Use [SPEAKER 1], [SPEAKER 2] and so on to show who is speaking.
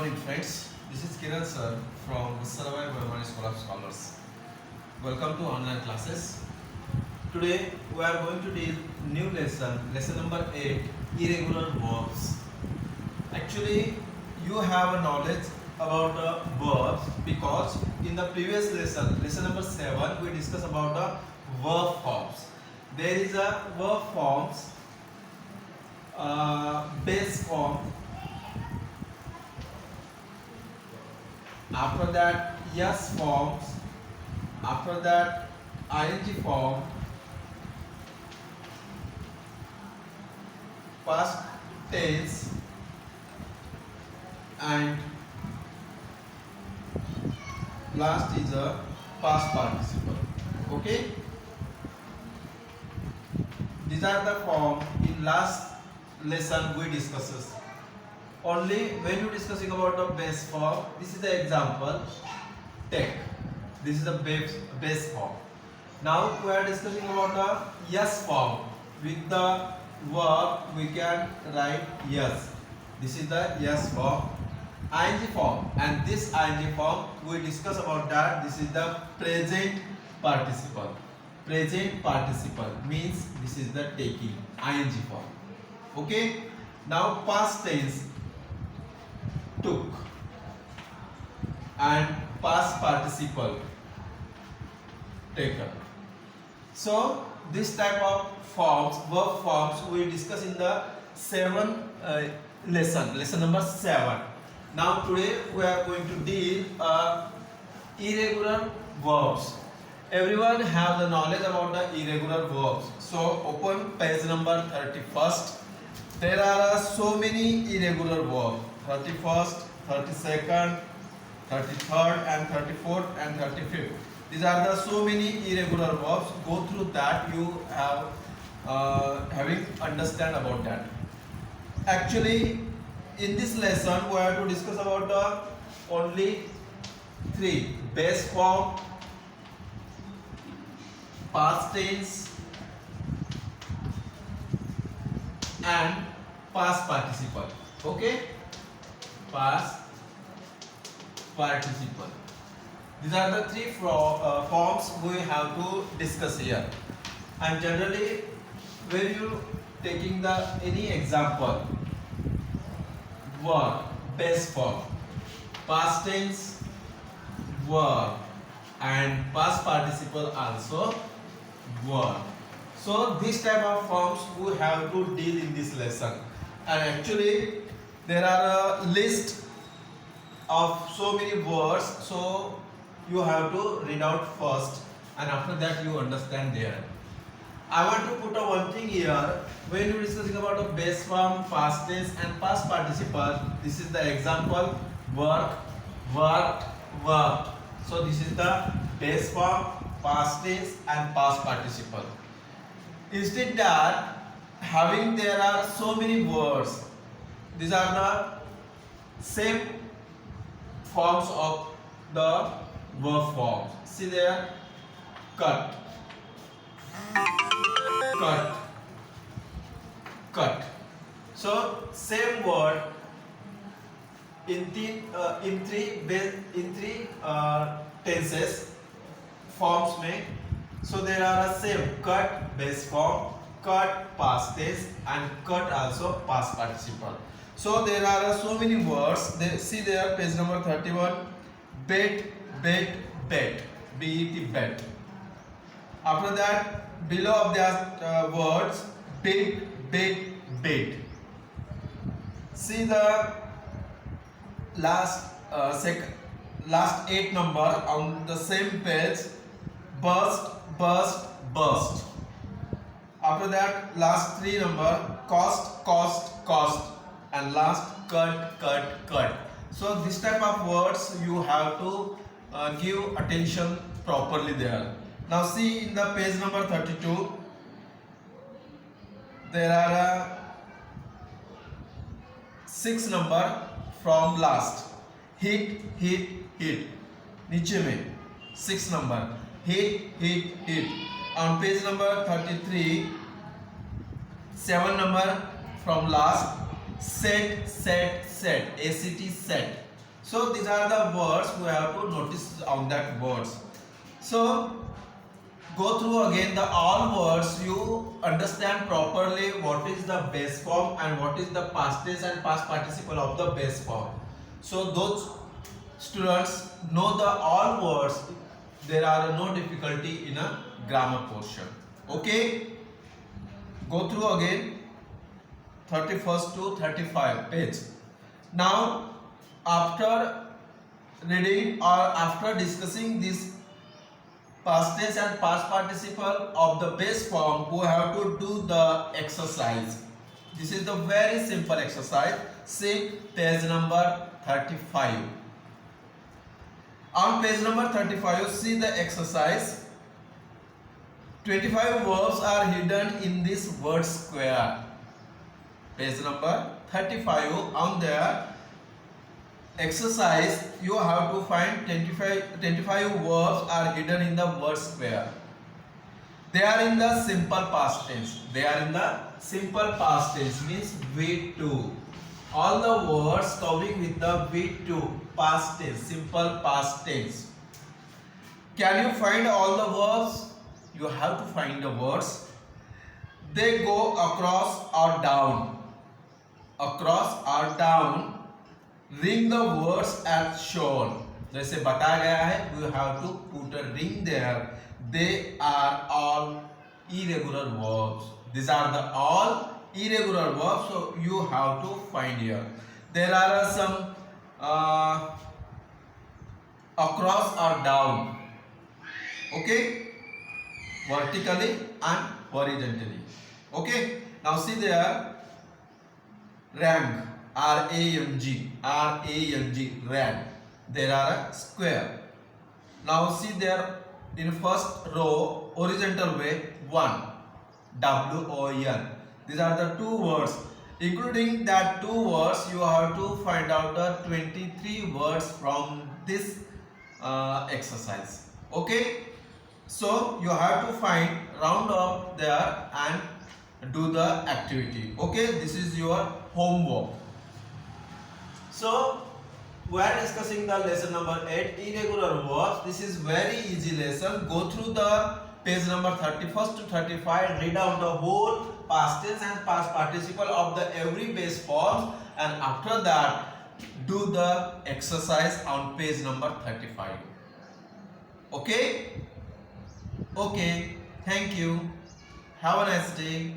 [SPEAKER 1] morning, friends. This is Kiran sir from Sarvai Varmani School of Scholars. Welcome to online classes. Today we are going to deal new lesson number 8, irregular verbs. Actually, you have a knowledge about verbs because in the previous lesson number 7, we discussed about the verb forms. There is a verb forms, base form. After that, yes forms. After that, ing form, past tense, and last is a past participle. Okay, these are the form in last lesson we discussed. Only when you discussing about the base form, this is the example. Take this is the base form. Now we are discussing about the yes form. With the verb we can write yes. This is the yes form. Ing form, and this ing form we discuss about that. This is the present participle. Present participle means this is the taking, ing form. Okay. Now past tense, took, and past participle, taken. So this type of forms, verb forms, we discuss in the lesson number 7. Now today we are going to deal irregular verbs. Everyone have the knowledge about the irregular verbs. So open page number 31st. There are so many irregular verbs. 31st, 32nd, 33rd, and 34th, and 35th. These are the so many irregular verbs. Go through that. You have having understand about that. Actually, in this lesson, we are to discuss about the only 3: base form, past tense, and past participle. Okay, past participle. These are the 3 forms we have to discuss here. And generally, when you taking the any example, verb base form, past tense, verb, and past participle also verb. So this type of forms we have to deal in this lesson. And actually there are a list of so many words, so you have to read out first, and after that you understand there. I want to put a one thing here. When you are discussing about the base form, past tense, and past participle, this is the example: work, worked, worked. So this is the base form, past tense, and past participle. Instead that having there are so many words, these are the same forms of the verb forms. See there, cut, cut, cut. So same word in three tenses forms में. So there are a same cut base form, cut past tense, and cut also past participle. So there are so many words. See there, page number 31. Bet, bet, bet. B-E-T, bet. After that, below of the words, big, big, bid. See the last 8 number on the same page. Burst, burst, burst. After that, last 3 number, cost, cost, cost, and last cut, cut, cut. So this type of words you have to give attention properly there. Now see in the page number 32, there are 6 number from last. Hit, hit, hit. नीचे में 6 number. Hit, hit, hit. On page number 33, 7 number from last. Set, set, set. ACT, set. So these are the words we have to notice on that words. So go through again the all words, you understand properly what is the base form and what is the past tense and past participle of the base form. So those students know the all words, there are no difficulty in a grammar portion. Okay, go through again 31st to 35 page. Now after reading or after discussing this past tense and past participle of the base form, we have to do the exercise. This is the very simple exercise. See page number 35. On page number 35, see the exercise. 25 verbs are hidden in this word square. Page number 35, on there exercise, you have to find 25 verbs are hidden in the word square. They are in the simple past tense. They are in the simple past tense, means V2. All the words covering with the V2 past tense, simple past tense. Can you find all the verbs? You have to find the words. They go across or down. Across or down. Ring the words as shown. जैसे बताया गया है, you have to put a ring there. They are all irregular verbs. These are the all irregular verbs. So you have to find here. There are some across or down. Okay, vertically and horizontally. Okay. Now see there, rank. R-A-N-G, rank. There are a square. Now see there in first row, horizontal way, 1, W-O-N. These are the two words. Including that two words, you have to find out the 23 words from this exercise. Okay. So you have to find, round up there and do the activity. Okay. This is your homework. So we are discussing the lesson number 8, irregular verbs. This is very easy lesson. Go through the page number 31st to 35. Read out the whole past tense and past participle of the every base form, and after that do the exercise on page number 35. Okay? Okay. Thank you. Have a nice day.